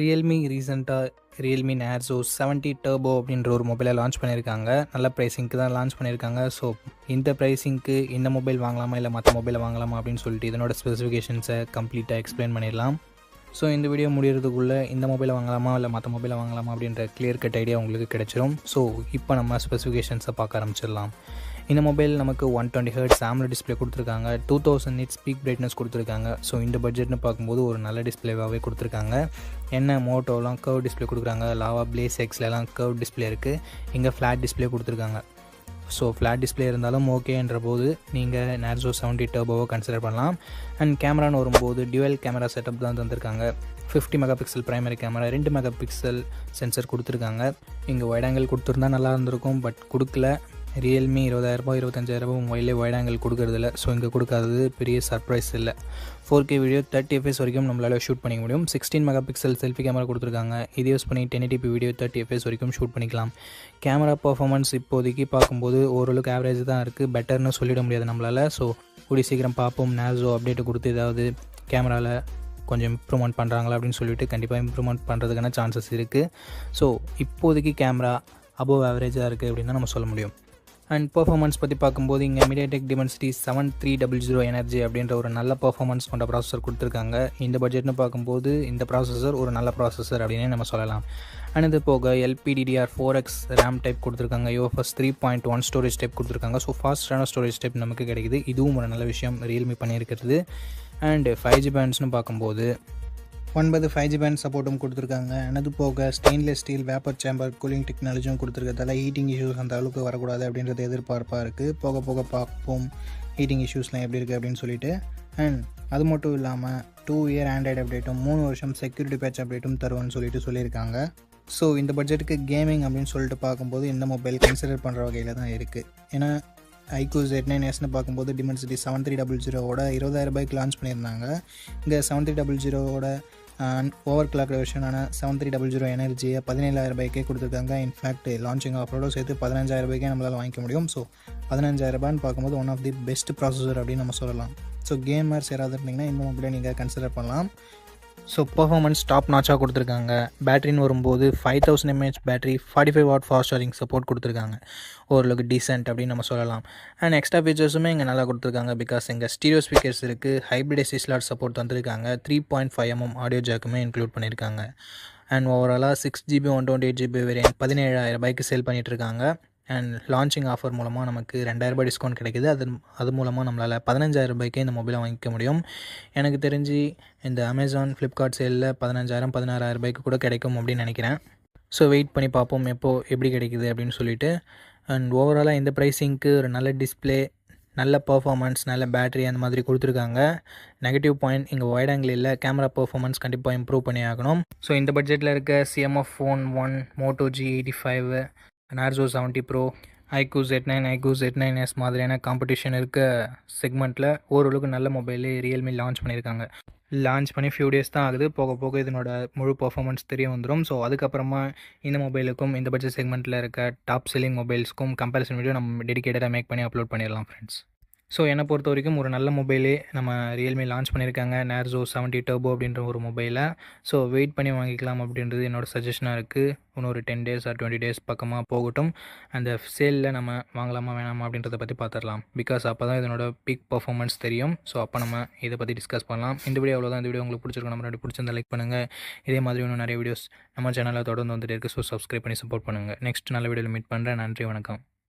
Realme ரீசெண்டாக Realme நேர்ஸோ 70 turbo அப்படின்ற ஒரு மொபைலை லான்ச் பண்ணியிருக்காங்க. நல்ல ப்ரைஸிங்க்கு தான் லான்ச் பண்ணியிருக்காங்க. ஸோ இந்த ப்ரைஸிங்க்கு இந்த மொபைல் வாங்கலாமா இல்லை மற்ற மொபைலை வாங்கலாமா அப்படின்னு சொல்லிட்டு இதனோட ஸ்பெசிஃபிகேஷன்ஸை கம்ப்ளீட்டாக எக்ஸ்பிளைன் பண்ணிடலாம். ஸோ இந்த வீடியோ முடிகிறதுக்குள்ளே இந்த மொபைலை வாங்கலாமா இல்லை மற்ற மொபைலை வாங்கலாமா அப்படின்ற கிளியர் கட் ஐடியா உங்களுக்கு கிடைச்சிரும். ஸோ இப்போ நம்ம ஸ்பெசிஃபிகேஷன்ஸை பார்க்க ஆரம்பிச்சிடலாம். இந்த மொபைல் நமக்கு 120 Hz AMOLED டிஸ்பிளே கொடுத்துருக்காங்க. 2000 nits பீக் பிரைட்னஸ் கொடுத்துருக்காங்க. ஸோ இந்த பட்ஜெட்னு பார்க்கும்போது ஒரு நல்ல டிஸ்பிளேவாகவே கொடுத்துருக்காங்க. என்ன மோட்டோலாம் கர்வ் டிஸ்பிளே கொடுக்குறாங்க, லாவா பிளேஸ் எக்ஸ்லாம் கர்வ் டிஸ்பிளே இருக்குது. இங்கே ஃப்ளாட் டிஸ்பிளே கொடுத்துருக்காங்க. ஸோ ஃப்ளாட் டிஸ்பிளே இருந்தாலும் ஓகேன்ற போது நீங்கள் நேர்ஸோ 70 டர்போவை கன்சிடர் பண்ணலாம். அண்ட் கேமரான்னு வரும்போது டியூவல் கேமரா செட்டப் தான் தந்திருக்காங்க. 50 megapixel primary camera, 2 megapixel sensor கொடுத்துருக்காங்க. இங்கே வைட் ஆங்கிள் கொடுத்துருந்தா நல்லா இருந்திருக்கும், பட் கொடுக்கல. ரியல்மி 20,000 25,000 மொபைலே வைட் ஆங்கிள் கொடுக்குறதில்ல. ஸோ இங்கே கொடுக்காதது பெரிய சர்ப்ரைஸ் இல்லை. 4K வீடியோ 30 fps வரைக்கும் நம்மளால் ஷூட் பண்ணிக்க முடியும். 16 மெகாபிக்சல் செல்ஃபி கேமரா கொடுத்துருக்காங்க. இது யூஸ் பண்ணி 1080p வீடியோ 30 fps வரைக்கும் ஷூட் பண்ணிக்கலாம். கேமரா பர்ஃபார்மன்ஸ் இப்போதைக்கு பார்க்கும்போது ஓரளவுக்கு ஆவரேஜ் தான் இருக்குது, பெட்டர்னு சொல்லிட முடியாது நம்மளால். ஸோ கூடி சீக்கிரம் பார்ப்போம். நேர்ஸோ அப்டேட் கொடுத்து ஏதாவது கேமராவில் கொஞ்சம் இம்ப்ரூவ்மெண்ட் பண்ணுறாங்களா அப்படின்னு சொல்லிட்டு கண்டிப்பாக இம்ப்ரூவ்மெண்ட் பண்ணுறதுக்கான சான்சஸ் இருக்குது. ஸோ இப்போதைக்கு கேமரா அபோவ் ஆவரேஜாக இருக்குது அப்படின்னு தான் நம்ம சொல்ல முடியும். அண்ட் பர்ஃபார்மன்ஸ் பற்றி பார்க்கும்போது இங்கே MediaTek Dimensity 7300 எனர்ஜி அப்படின்ற ஒரு நல்ல பர்ஃபார்மன்ஸ் கொண்ட ப்ராசஸர் கொடுத்துருக்காங்க. இந்த பட்ஜெட்னு பார்க்கும்போது இந்த ப்ராசஸர் ஒரு நல்ல ப்ராசஸர் அப்படின்னே நம்ம சொல்லலாம். அண்ட் இது போக LPDDR4X RAM டைப் கொடுத்துருக்காங்க. UFS 3.1 ஸ்டோரேஜ் டைப் கொடுத்துருக்காங்க. ஸோ ஃபாஸ்டான ஸ்டோரேஜ் டைப் நமக்கு கிடைக்குது. இதுவும் ஒரு நல்ல விஷயம் ரியல்மி பண்ணியிருக்கிறது. அண்ட் 5G பேண்ட்ஸ்னு பார்க்கும்போது 9 5G பேண்ட் சப்போர்ட்டும் கொடுத்துருக்காங்க. அது போக stainless steel vapour chamber cooling டெக்னாலஜியும் கொடுத்துருக்கிறதால ஹீட்டிங் இஷ்யூஸ் அந்த அளவுக்கு வரக்கூடாது அப்படின்றது எதிர்பார்ப்பாக இருக்குது. போக போக பார்ப்போம் ஹீட்டிங் இஷ்யூஸ்லாம் எப்படி இருக்குது அப்படின்னு சொல்லிட்டு. அண்ட் அது மட்டும் இல்லாமல் 2 year ஆண்ட்ராய்டு அப்டேட்டும் 3 வருஷம் செக்யூரிட்டி பேட்ச் அப்டேட்டும் தருவான்னு சொல்லியிருக்காங்க. ஸோ இந்த பட்ஜெட்டுக்கு கேமிங் அப்படின்னு சொல்லிட்டு பார்க்கும்போது இந்த மொபைல் கன்சிடர் பண்ணுற வகையில் தான் இருக்குது. ஏன்னா iQOO Z9Sன்னு பார்க்கும்போது Dimensity 7300ஓட 20,000 லான்ச் பண்ணியிருந்தாங்க. இங்கே 7300ஓட ஓவர் கிளாக் வெர்ஷனான 7300 எனர்ஜியை 17,000 கொடுத்துருக்காங்க. இன்ஃபேக்ட் லான்ச்சிங் ஆஃபரோட சேர்த்து 15,000 நம்மளால் வாங்கிக்க முடியும். ஸோ 15,000 பார்க்கும்போது one of the best processor அப்படின்னு நம்ம சொல்லலாம். ஸோ கேமர்ஸ் யாராவது இருந்தீங்கன்னா இந்த மொபைலை நீங்கள் கன்சிடர் பண்ணலாம். ஸோ பர்ஃபார்மன்ஸ் டாப் நாச்சாக கொடுத்துருக்காங்க. பேட்டரின்னு வரும்போது 5000 mAh battery, 45 watt fast charging support கொடுத்துருக்காங்க. ஓரளவுக்கு டீசென்ட் அப்படின்னு நம்ம சொல்லலாம். அண்ட் எக்ஸ்ட்ரா ஃபீச்சர்ஸுமே இங்கே நல்லா கொடுத்துருக்காங்க. பிகாஸ் இங்கே ஸ்டீரியோ ஸ்பீக்கர்ஸ் இருக்குது, ஹைப்ரிட் எஸ்டி ஸ்லாட் சப்போர்ட் தந்துருக்காங்க, 3.5mm ஆடியோ ஜாக்குமே இன்க்ளூட் பண்ணியிருக்காங்க. அண்ட் ஓவராலாக 6GB 128GB வேரியன்ட் 17,000 சேல் பண்ணிகிட்ருக்காங்க. அண்ட் லான்ச்சிங் ஆஃபர் மூலமாக நமக்கு 2,000 டிஸ்கவுண்ட் கிடைக்குது. அது மூலமாக நம்மளால் 15,000 இந்த மொபைலை வாங்கிக்க முடியும். எனக்கு தெரிஞ்சு இந்த அமேசான் ஃப்ளிப்கார்ட் சேலில் 15,000 16,000 கூட கிடைக்கும் அப்படின்னு நினைக்கிறேன். ஸோ வெயிட் பண்ணி பார்ப்போம் எப்படி கிடைக்குது அப்படின்னு சொல்லிட்டு. அண்ட் ஓவராலாக இந்த ப்ரைஸிங்க்கு ஒரு நல்ல டிஸ்பிளே, நல்ல பர்ஃபார்மன்ஸ், நல்ல பேட்டரி அந்த மாதிரி கொடுத்துருக்காங்க. நெகட்டிவ் பாயிண்ட் இங்கே வைட் ஆங்கிள் இல்லை. கேமரா பர்ஃபார்மன்ஸ் கண்டிப்பாக இம்ப்ரூவ் பண்ணி ஆகணும். ஸோ இந்த பட்ஜெட்டில் இருக்க CMF Phone 1, Moto G85, நேர்ஸோ 70 Pro, iQOO Z9, iQOO Z9S மாதிரியான காம்படிஷன் இருக்க செக்மெண்ட்டில் ஓரளவுக்கு நல்ல மொபைலே ரியல்மி லான்ச் பண்ணியிருக்காங்க. லான்ச் பண்ணி ஃபியூ டேஸ் தான் ஆகுது. போக போக இதனோட முழு பர்ஃபார்மன்ஸ் தெரிய வந்துடும். ஸோ அதுக்கப்புறமா இந்த மொபைலுக்கும் இந்த பட்ஜெட் செக்மெண்ட்டில் இருக்க டாப் செல்லிங் மொபைல்ஸ்க்கும் கம்பேரிசன் வீடியோ நம்ம டெடிகேட்டடாக மேக் பண்ணி அப்லோட் பண்ணிடலாம் ஃப்ரெண்ட்ஸ். ஸோ என்னை பொறுத்த வரைக்கும் ஒரு நல்ல மொபைலே நம்ம ரியல்மி லான்ச் பண்ணியிருக்காங்க, நேர்ஸோ 70 டர்போ அப்படின்ற ஒரு மொபைலை. ஸோ வெயிட் பண்ணி வாங்கிக்கலாம் அப்படின்றது என்னோடய சஜஷனாக இருக்குது. இன்னொரு 10 days or 20 days பக்கமாக போகட்டும். அந்த சேலில் நம்ம வாங்கலாமா வேணாமா அப்படின்றத பற்றி பார்த்துடலாம். பிகாஸ் அப்போ தான் இதனோட பீக் பர்ஃபார்மன்ஸ் தெரியும். ஸோ அப்போ நம்ம இதை பற்றி டிஸ்கஸ் பண்ணலாம். இந்த வீடியோ அவ்வளோதான். இந்த வீடியோ உங்களுக்கு பிடிச்சிருக்கும், நம்ம பிடிச்சிருந்தா லைக் பண்ணுங்கள். இதே மாதிரி இன்னும் நிறைய வீடியோஸ் நம்ம சேனலில் தொடர்ந்து வந்துட்டு இருக்குது. ஸோ சப்ஸ்கிரைப் பண்ணி சப்போர்ட் பண்ணுங்கள். நெக்ஸ்ட் நல்ல வீடியோவில் மீட் பண்ணுறேன். நன்றி, வணக்கம்.